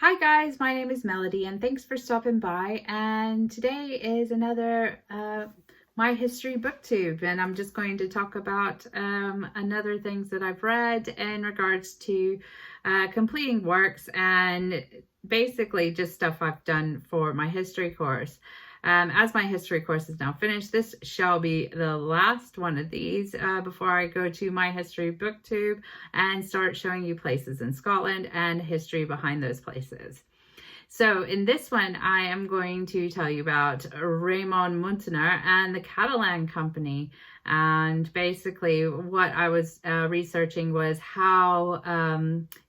Hi guys, my name is Melody and thanks for stopping by, and today is another My History Booktube, and I'm just going to talk about another things that I've read in regards to completing works and basically just stuff I've done for my history course. As my history course is now finished, this shall be the last one of these before I go to My History Booktube and start showing you places in Scotland and history behind those places. So in this one, I am going to tell you about Ramon Muntaner and the Catalan Company. And basically what I was researching was how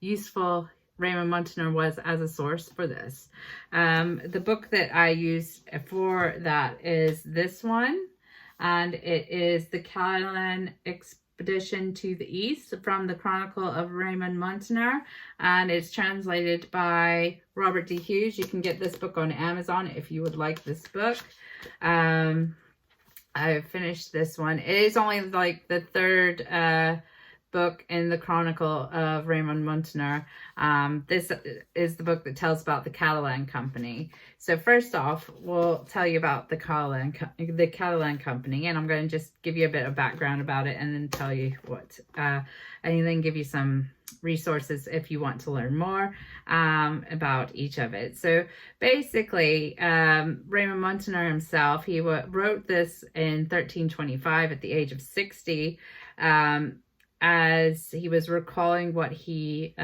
useful Ramon Muntaner was as a source for this. The book that I used for that is this one, and it is the Catalan Expedition to the East from the Chronicle of Ramon Muntaner, and it's translated by Robert D. Hughes. You can get this book on Amazon if you would like this book. I finished this one. It is only like the third book in the Chronicle of Ramon Muntaner. This is the book that tells about the Catalan Company. So first off, we'll tell you about the Catalan Company, and I'm going to just give you a bit of background about it and then tell you what, and then give you some resources if you want to learn more about each of it. So basically, Ramon Muntaner himself, he wrote this in 1325 at the age of 60, as he was recalling what he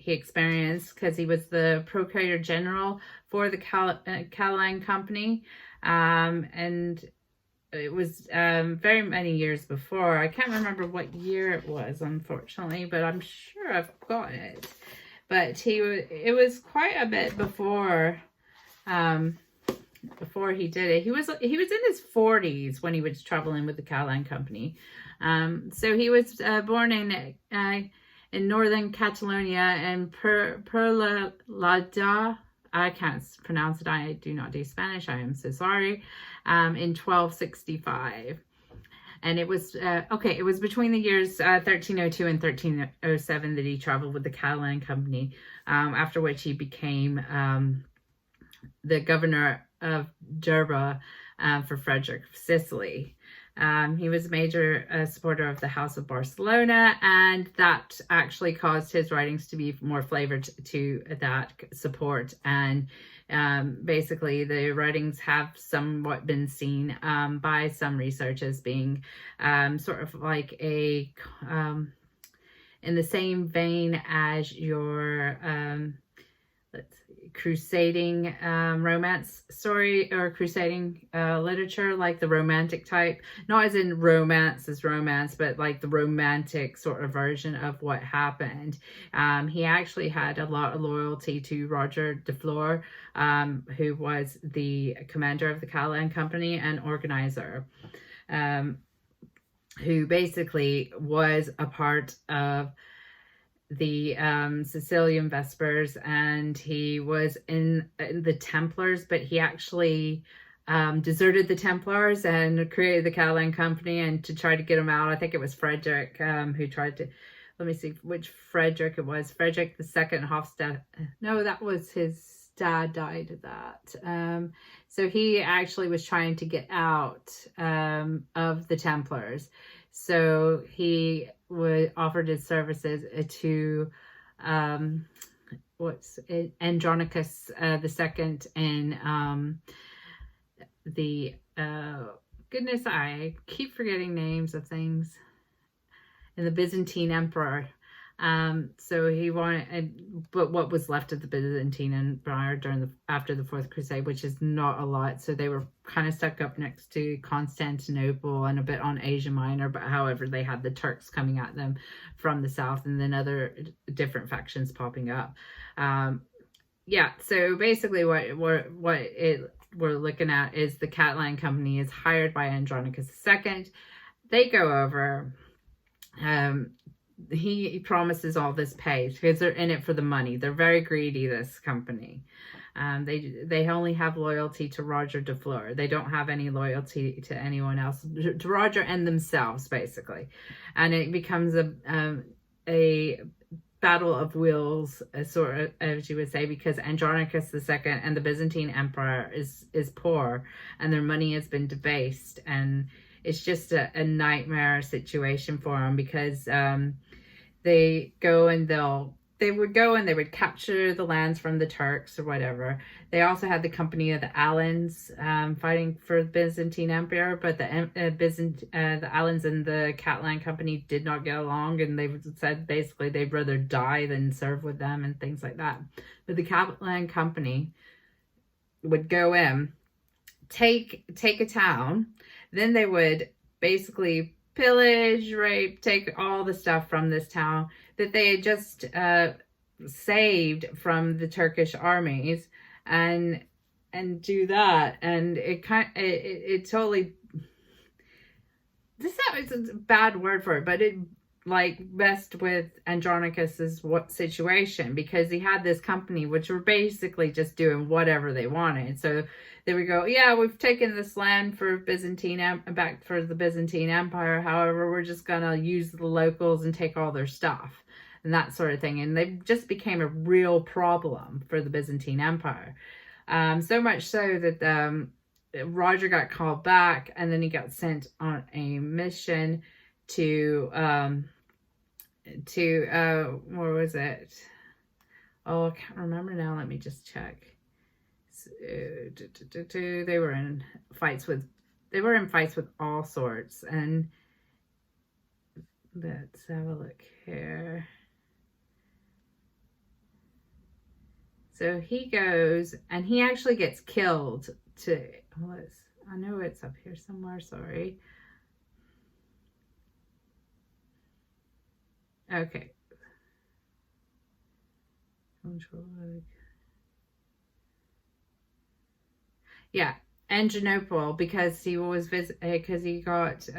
experienced, because he was the Procurator General for the Catalan Company, and it was very many years before. I can't remember what year it was, unfortunately, but I'm sure I've got it. But it was quite a bit before he did it. He was in his 40s when he was traveling with the Catalan Company. So he was born in northern Catalonia and Peralada. I can't pronounce it. I do not do Spanish. I am so sorry. In 1265. And it was, it was between the years 1302 and 1307 that he traveled with the Catalan Company, after which he became the governor of Gerba for Frederick of Sicily. He was a major supporter of the House of Barcelona, and that actually caused his writings to be more flavored to that support. And basically the writings have somewhat been seen by some researchers being sort of like a in the same vein as your crusading romance story or crusading literature, like the romantic type, not as in romance as romance, but like the romantic sort of version of what happened. He actually had a lot of loyalty to Roger de Flor, who was the commander of the Catalan Company and organizer, who basically was a part of the Sicilian Vespers, and he was in the Templars, but he actually deserted the Templars and created the Catalan Company, and to try to get him out, I think it was Frederick who tried to, let me see which Frederick it was, Frederick the Second Hofstad, no, that was his dad died of that. So he actually was trying to get out of the Templars. So he offered his services to Andronicus II in the goodness, I keep forgetting names of things, in the Byzantine Emperor. So he wanted, but what was left of the Byzantine Empire after the Fourth Crusade, which is not a lot. So they were kind of stuck up next to Constantinople and a bit on Asia Minor, but however, they had the Turks coming at them from the south, and then other different factions popping up. Yeah, so basically what we're looking at is the Catalan Company is hired by Andronicus II. They go over, he promises all this pay because they're in it for the money. They're very greedy, this company. They only have loyalty to Roger de Flor. They don't have any loyalty to anyone else, to Roger and themselves, basically. And it becomes a battle of wills, sort of, as you would say, because Andronicus II and the Byzantine Empire is poor, and their money has been debased, and it's just a nightmare situation for them, because they would go and they would capture the lands from the Turks or whatever. They also had the Company of the Alans fighting for the Byzantine Empire, but the Alans and the Catalan Company did not get along, and they said basically they'd rather die than serve with them and things like that. But the Catalan Company would go in, take a town, then they would basically pillage, rape, take all the stuff from this town that they had just saved from the Turkish armies, and do that. And it totally, this is a bad word for it, but it like messed with Andronicus's situation, because he had this company which were basically just doing whatever they wanted. So they would go, yeah, we've taken this land for back for the Byzantine Empire. However, we're just going to use the locals and take all their stuff and that sort of thing. And they just became a real problem for the Byzantine Empire. So much so that Roger got called back, and then he got sent on a mission to where was it? Oh, I can't remember now. Let me just check. They were in fights with all sorts, and let's have a look here. So he goes and he actually gets killed I know it's up here somewhere, sorry. Okay. Yeah, Angenople, because he was because he got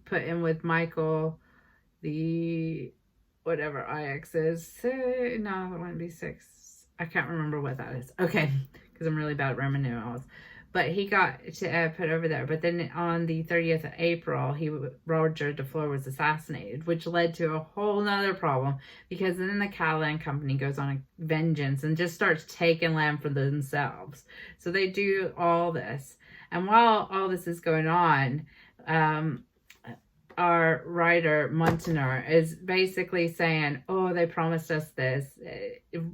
put in with Michael, the whatever IX is. No, it wouldn't be 6. I can't remember what that is. Okay, because I'm really bad at Roman numerals. But he got put over there. But then on the 30th of April, Roger de Flor was assassinated, which led to a whole nother problem, because then the Catalan Company goes on a vengeance and just starts taking land for themselves. So they do all this. And while all this is going on, our writer Muntaner is basically saying, oh, they promised us this.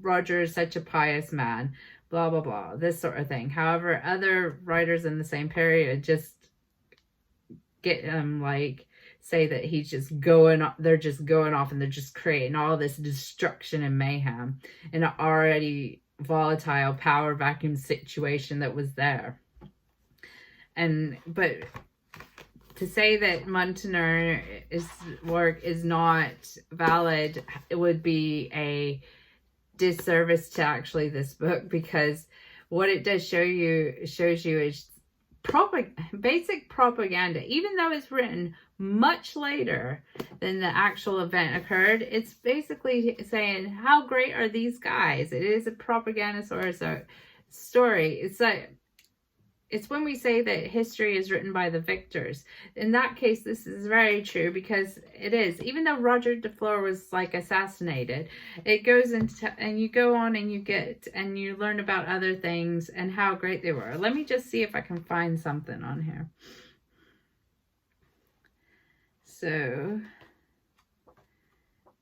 Roger is such a pious man. Blah, blah, blah, this sort of thing. However, other writers in the same period just get him, say that he's just going, they're just going off and they're just creating all this destruction and mayhem in an already volatile power vacuum situation that was there. But to say that Muntaner's work is not valid, it would be a disservice to actually this book, because what it does shows you is basic propaganda. Even though it's written much later than the actual event occurred, it's basically saying, how great are these guys? It is a propaganda story. It's when we say that history is written by the victors. In that case, this is very true, because it is. Even though Roger de Flor was assassinated, it goes into, and you go on and you learn about other things and how great they were. Let me just see if I can find something on here. So,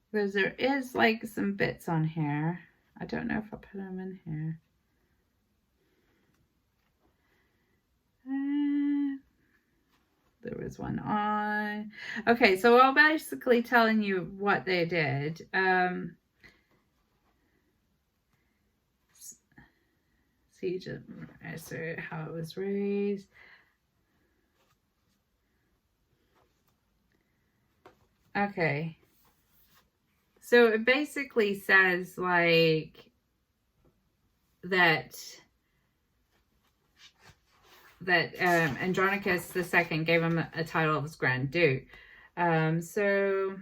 because there is some bits on here. I don't know if I put them in here. There was one on. Okay, so I'm basically telling you what they did. Siege of how it was raised. Okay. So it basically says that Andronicus II gave him a title of Grand Duke. So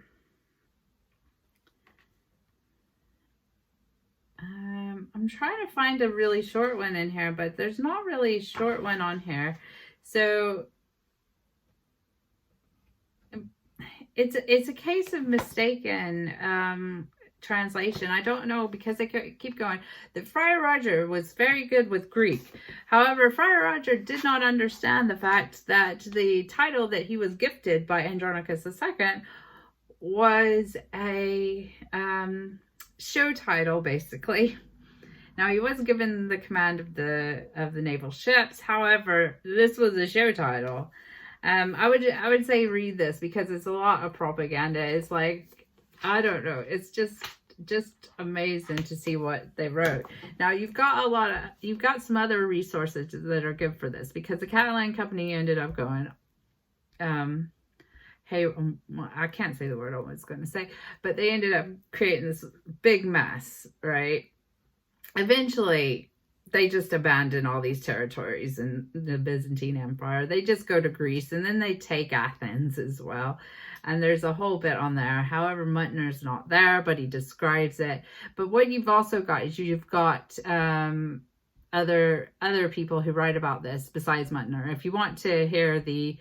I'm trying to find a really short one in here, but there's not really a short one on here. So it's a case of mistaken translation. I don't know, because they keep going that Friar Roger was very good with Greek. However, Friar Roger did not understand the fact that the title that he was gifted by Andronicus II was a show title, basically. Now, he was given the command of the naval ships. However, this was a show title. I would say read this, because it's a lot of propaganda. It's like, I don't know. It's just amazing to see what they wrote. Now, you've got some other resources that are good for this, because the Catalan company ended up going, hey, I can't say the word I was going to say, but they ended up creating this big mess, right? Eventually, they just abandon all these territories in the Byzantine Empire. They just go to Greece, and then they take Athens as well. And there's a whole bit on there. However, Muntaner's not there, but he describes it. But what you've also got is you've got other people who write about this besides Muntaner. If you want to hear the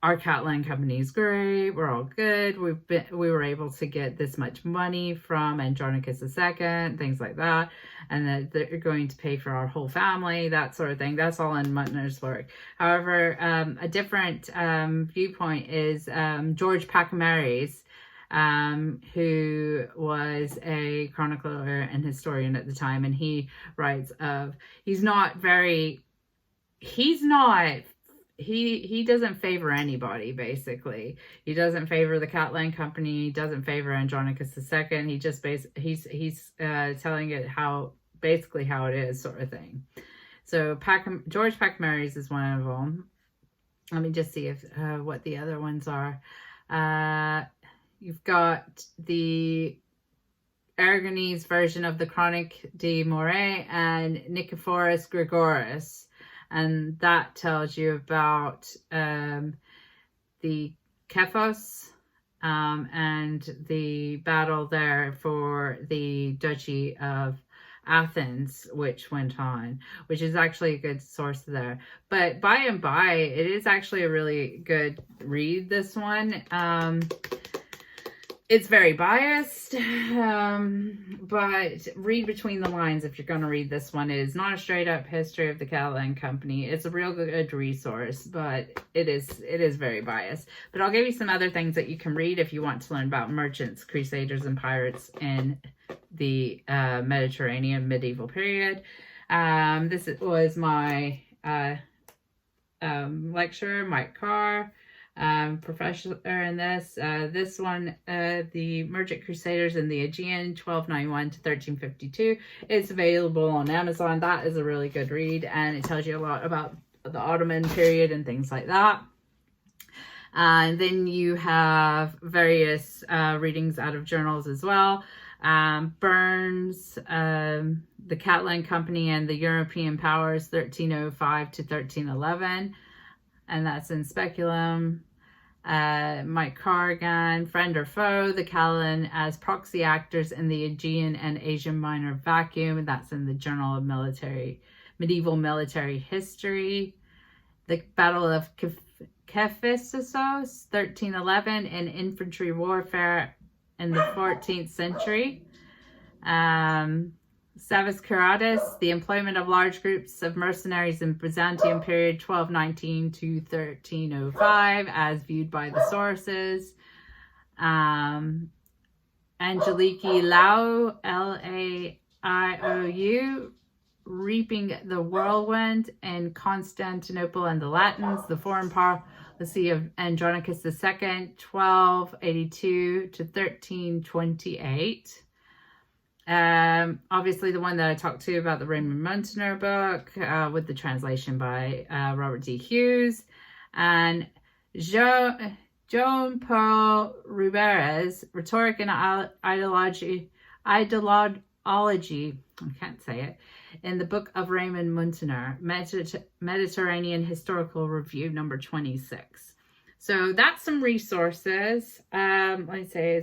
our Catalan company is great, we're all good, we were able to get this much money from Andronicus II, things like that, and that they're going to pay for our whole family, that sort of thing. That's all in Muntaner's work. However, a different viewpoint is George Pachymeres, who was a chronicler and historian at the time, and he writes of, he doesn't favor anybody, basically. He doesn't favor the Catalan company. He doesn't favor Andronicus II. He just he's telling it basically how it is, sort of thing. So George Pachymeres is one of them. Let me just see if what the other ones are. You've got the Aragonese version of the Chronique de Moray and Nicephorus Gregoris. And that tells you about the Kephos and the battle there for the Duchy of Athens, which went on, which is actually a good source there. But by and by, it is actually a really good read, this one. It's very biased, but read between the lines if you're going to read this one. It is not a straight up history of the Catalan company. It's a real good resource, but it is very biased. But I'll give you some other things that you can read if you want to learn about merchants, crusaders, and pirates in the Mediterranean medieval period. This was my lecturer, Mike Carr. Professor in this. This one, the Merchant Crusaders in the Aegean, 1291 to 1352. It's available on Amazon. That is a really good read, and it tells you a lot about the Ottoman period and things like that. And then you have various readings out of journals as well. Burns, the Catalan Company and the European Powers, 1305 to 1311. And that's in Speculum. Mike Carr again, Friend or Foe, the Catalan as proxy actors in the Aegean and Asian Minor Vacuum. And that's in the Journal of Medieval Military History. The Battle of Cephissos, 1311, and Infantry Warfare in the 14th century. Savas Curatus, the employment of large groups of mercenaries in Byzantium period 1219 to 1305 as viewed by the sources. Angeliki Lau, Laiou, reaping the whirlwind in Constantinople and the Latins, the foreign policy of Andronicus II, 1282 to 1328. Obviously the one that I talked to you about, the Ramon Muntaner book, with the translation by Robert D. Hughes, and Joan Paul Ribera's Rhetoric and Ideology, I can't say it, in the book of Ramon Muntaner, Mediterranean Historical Review, number 26. So that's some resources. Like I say,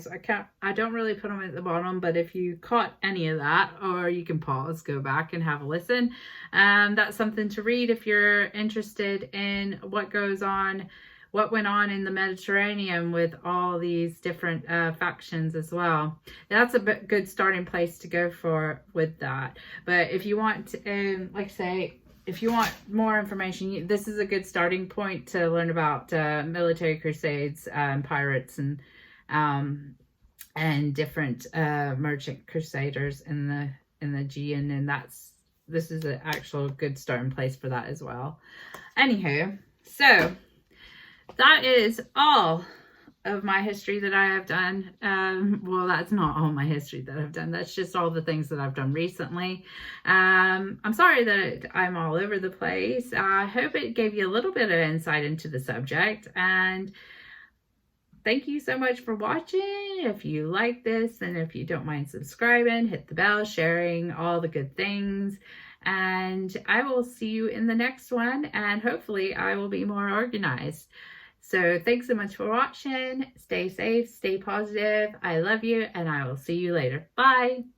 I don't really put them at the bottom, but if you caught any of that, or you can pause, go back and have a listen. That's something to read if you're interested in what goes on what went on in the Mediterranean with all these different factions as well. That's a good starting place to go for with that. But if you want to, like I say, if you want more information, this is a good starting point to learn about military crusades, pirates, and different merchant crusaders in the Aegean, and this is an actual good starting place for that as well. Anywho, so that is all of my history that I have done. Well, that's not all my history that I've done. That's just all the things that I've done recently. I'm sorry that I'm all over the place. I hope it gave you a little bit of insight into the subject, and thank you so much for watching. If you like this, and if you don't mind subscribing, hit the bell, sharing, all the good things. And I will see you in the next one, and hopefully I will be more organized. So thanks so much for watching. Stay safe, stay positive. I love you, and I will see you later. Bye.